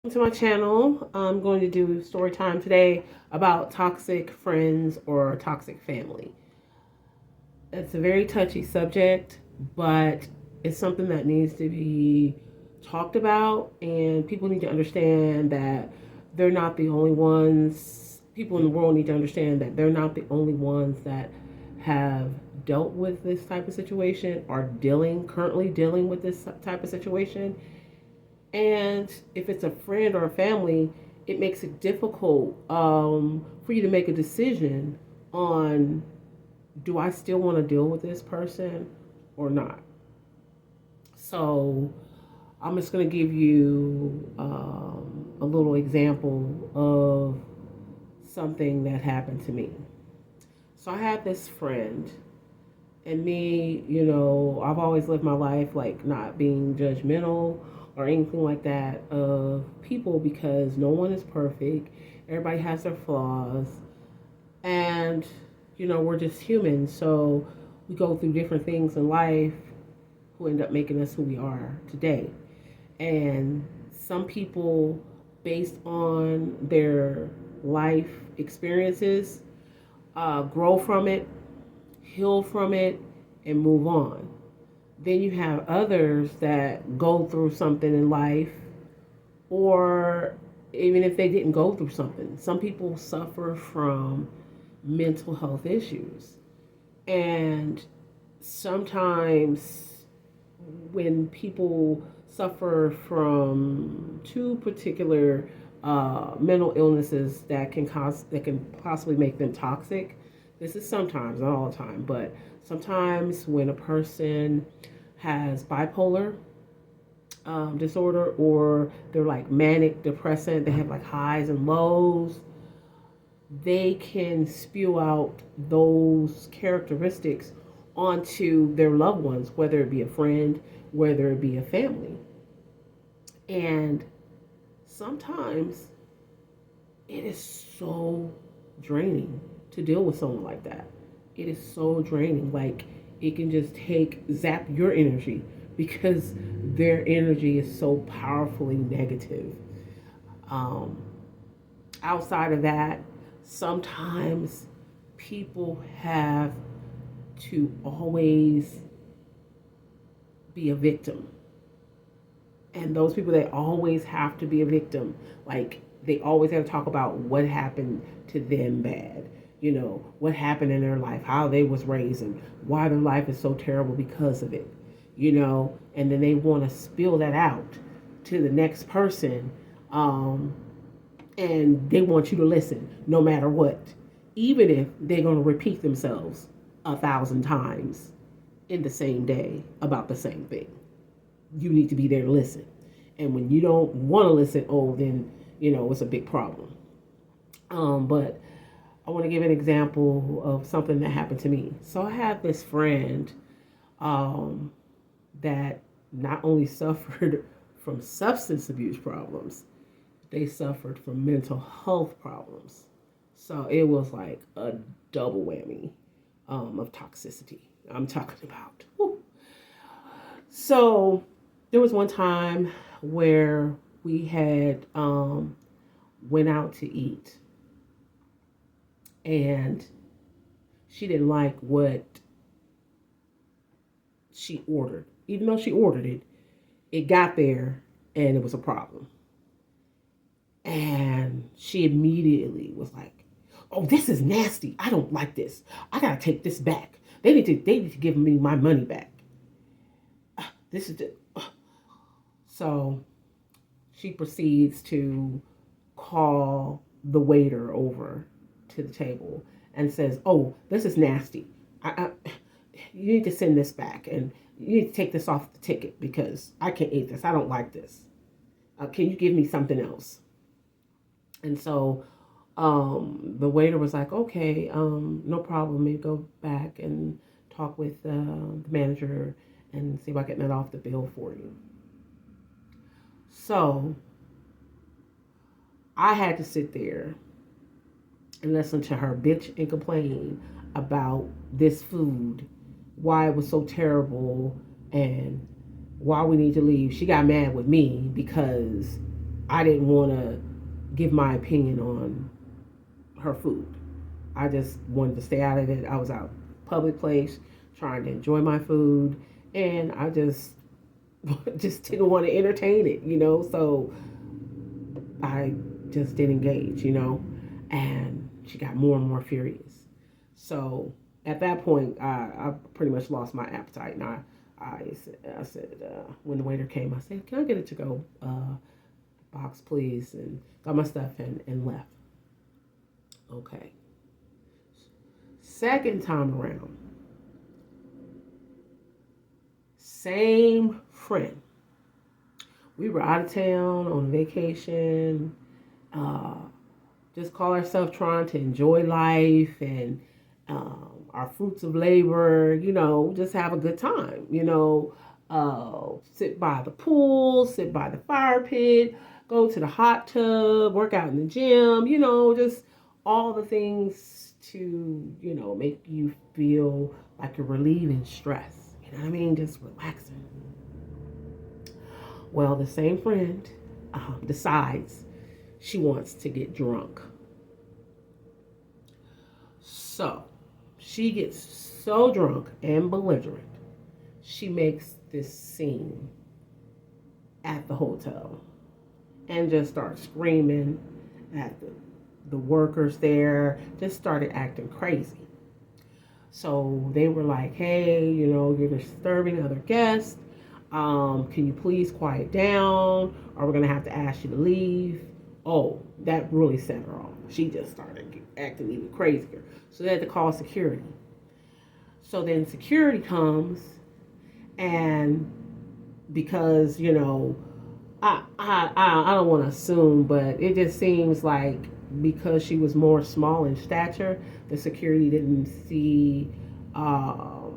To my channel. I'm going to do story time today about toxic friends or toxic family. It's a very touchy subject, but it's something that needs to be talked about, and people need to understand that they're not the only ones. People in the world need to understand that they're not the only ones that have dealt with this type of situation or currently dealing with this type of situation. And if it's a friend or a family, it makes it difficult for you to make a decision on, do I still want to deal with this person or not? So I'm just going to give you a little example of something that happened to me. So I had this friend, and me, I've always lived my life like not being judgmental or anything like that of people, because no one is perfect. Everybody has their flaws, and we're just humans. So we go through different things in life who end up making us who we are today. And some people, based on their life experiences, grow from it, heal from it, and move on. Then you have others that go through something in life, or even if they didn't go through something, some people suffer from mental health issues. And sometimes when people suffer from two particular mental illnesses that can possibly make them toxic. This is sometimes, not all the time, but sometimes when a person has bipolar disorder, or they're like manic depressant, they have like highs and lows, they can spew out those characteristics onto their loved ones, whether it be a friend, whether it be a family. And sometimes it is so draining to deal with someone like that. It is so draining. Like, it can just zap your energy because their energy is so powerfully negative. Um, Outside of that, sometimes people have to always be a victim. And those people, they always have to be a victim. Like, they always have to talk about what happened to them bad. What happened in their life, how they was raised, and why their life is so terrible because of it. And then they want to spill that out to the next person. And they want you to listen no matter what, even if they're going to repeat themselves 1,000 times in the same day about the same thing. You need to be there to listen. And when you don't want to listen, then it's a big problem. But I want to give an example of something that happened to me. So I have this friend that not only suffered from substance abuse problems, they suffered from mental health problems. So it was like a double whammy of toxicity I'm talking about. Whew. So there was one time where we had went out to eat, and she didn't like what she ordered. Even though she ordered it, it got there and it was a problem. And she immediately was like, "Oh, this is nasty. I don't like this. I gotta take this back. They need to give me my money back. This is the, So she proceeds to call the waiter over to the table and says, "Oh, this is nasty. You need to send this back, and you need to take this off the ticket because I can't eat this. I don't like this. Can you give me something else?" And so the waiter was like, "Okay, no problem. Maybe go back and talk with the manager and see about getting that off the bill for you." So I had to sit there and listen to her bitch and complain about this food, why it was so terrible, and why we need to leave. She got mad with me because I didn't want to give my opinion on her food. I just wanted to stay out of it. I was out public place trying to enjoy my food, and I just didn't want to entertain it, So I just didn't engage, and she got more and more furious. So at that point, I pretty much lost my appetite, and I said, when the waiter came, I said, "Can I get a to-go box, please?" And got my stuff and left. Okay. Second time around, same friend. We were out of town on vacation. Uh, just call ourselves trying to enjoy life and our fruits of labor, just have a good time, sit by the pool, sit by the fire pit, go to the hot tub, work out in the gym, just all the things to, make you feel like you're relieving stress. You know what I mean? Just relaxing. Well, the same friend decides she wants to get drunk. So she gets so drunk and belligerent, she makes this scene at the hotel and just starts screaming at the workers there, just started acting crazy. So they were like, "Hey, you're disturbing other guests. Can you please quiet down, or we're going to have to ask you to leave?" Oh, that really set her off. She just started acting even crazier. So they had to call security. So then security comes, and because, I don't want to assume, but it just seems like because she was more small in stature, the security didn't see her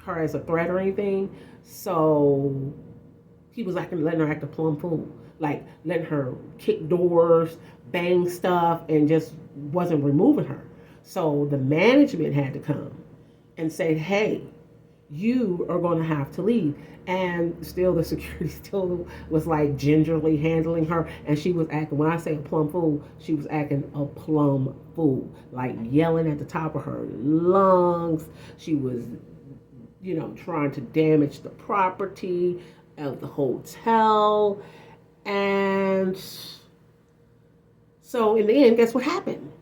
as a threat or anything. So he was letting her act a plum fool, like letting her kick doors, bang stuff, and just wasn't removing her. So the management had to come and say, "Hey, you are going to have to leave." And still, the security still was like gingerly handling her, and she was acting. When I say a plum fool, she was acting a plum fool, like yelling at the top of her lungs. She was, trying to damage the property of the hotel. And so in the end, guess what happened?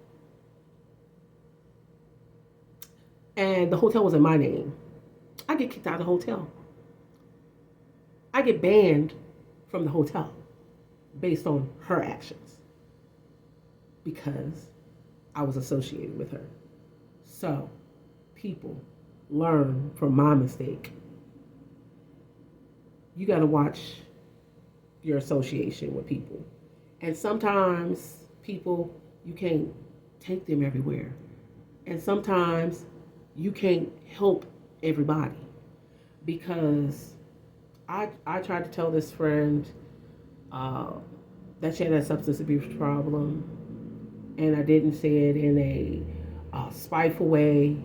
And the hotel was in my name. I get kicked out of the hotel. I get banned from the hotel based on her actions because I was associated with her. So people learn from my mistake. You got to watch your association with people. And sometimes people, you can't take them everywhere. And sometimes you can't help everybody, because I tried to tell this friend that she had a substance abuse problem, and I didn't say it in a spiteful way.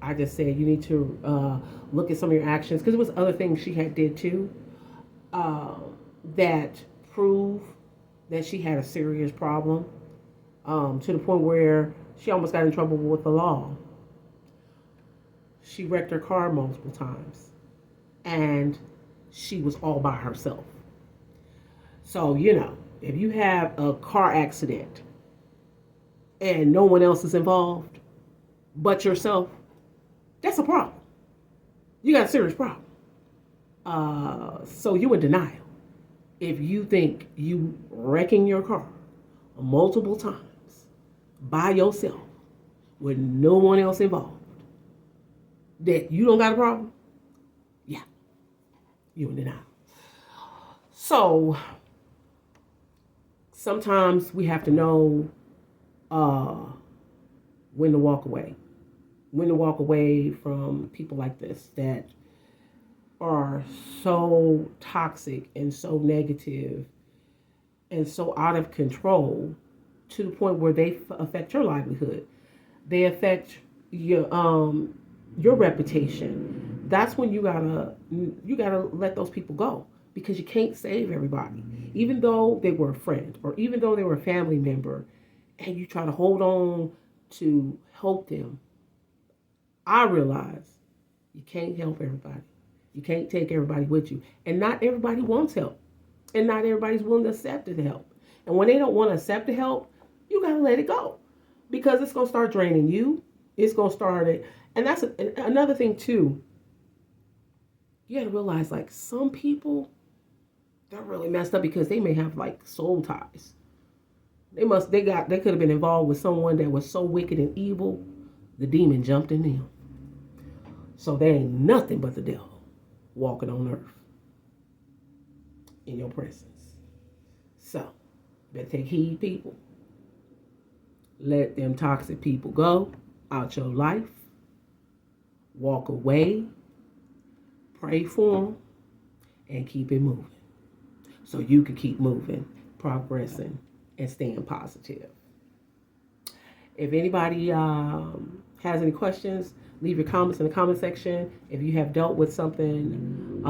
I just said you need to look at some of your actions, because there was other things she had did too that prove that she had a serious problem, to the point where she almost got in trouble with the law. She wrecked her car multiple times, and she was all by herself. So, if you have a car accident and no one else is involved but yourself, that's a problem. You got a serious problem. So you in denial if you think you wrecking your car multiple times by yourself with no one else involved, that you don't got a problem. Yeah, you in denial. So sometimes we have to know when to walk away. When to walk away from people like this that are so toxic and so negative and so out of control, to the point where they affect your livelihood. They affect your reputation. That's when you gotta let those people go. because you can't save everybody. Even though they were a friend or even though they were a family member and you try to hold on to help them, I realize you can't help everybody. You can't take everybody with you. And not everybody wants help. And not everybody's willing to accept the help. And when they don't want to accept the help, you got to let it go. Because it's going to start draining you. It's going to start it. And that's another thing too. You got to realize, like, some people, they're really messed up because they may have like soul ties. They could have been involved with someone that was so wicked and evil, the demon jumped in them. So they ain't nothing but the devil walking on earth in your presence. So, better take heed, people. Let them toxic people go out your life. Walk away. Pray for them. And keep it moving. So you can keep moving, progressing, and staying positive. If anybody has any questions, leave your comments in the comment section. If you have dealt with something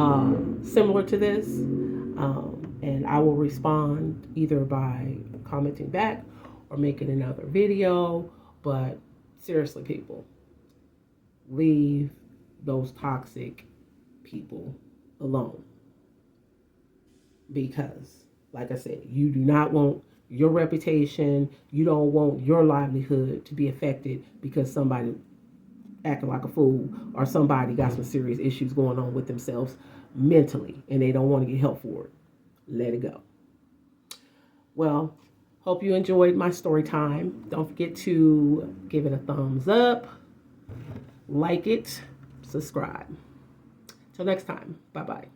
similar to this, and I will respond either by commenting back or making another video. But seriously, people, leave those toxic people alone. Because, like I said, you do not want your reputation, you don't want your livelihood to be affected because somebody acting like a fool or somebody got some serious issues going on with themselves mentally and they don't want to get help for it. Let it go. Well, hope you enjoyed my story time. Don't forget to give it a thumbs up, like it, subscribe. Till next time, bye-bye.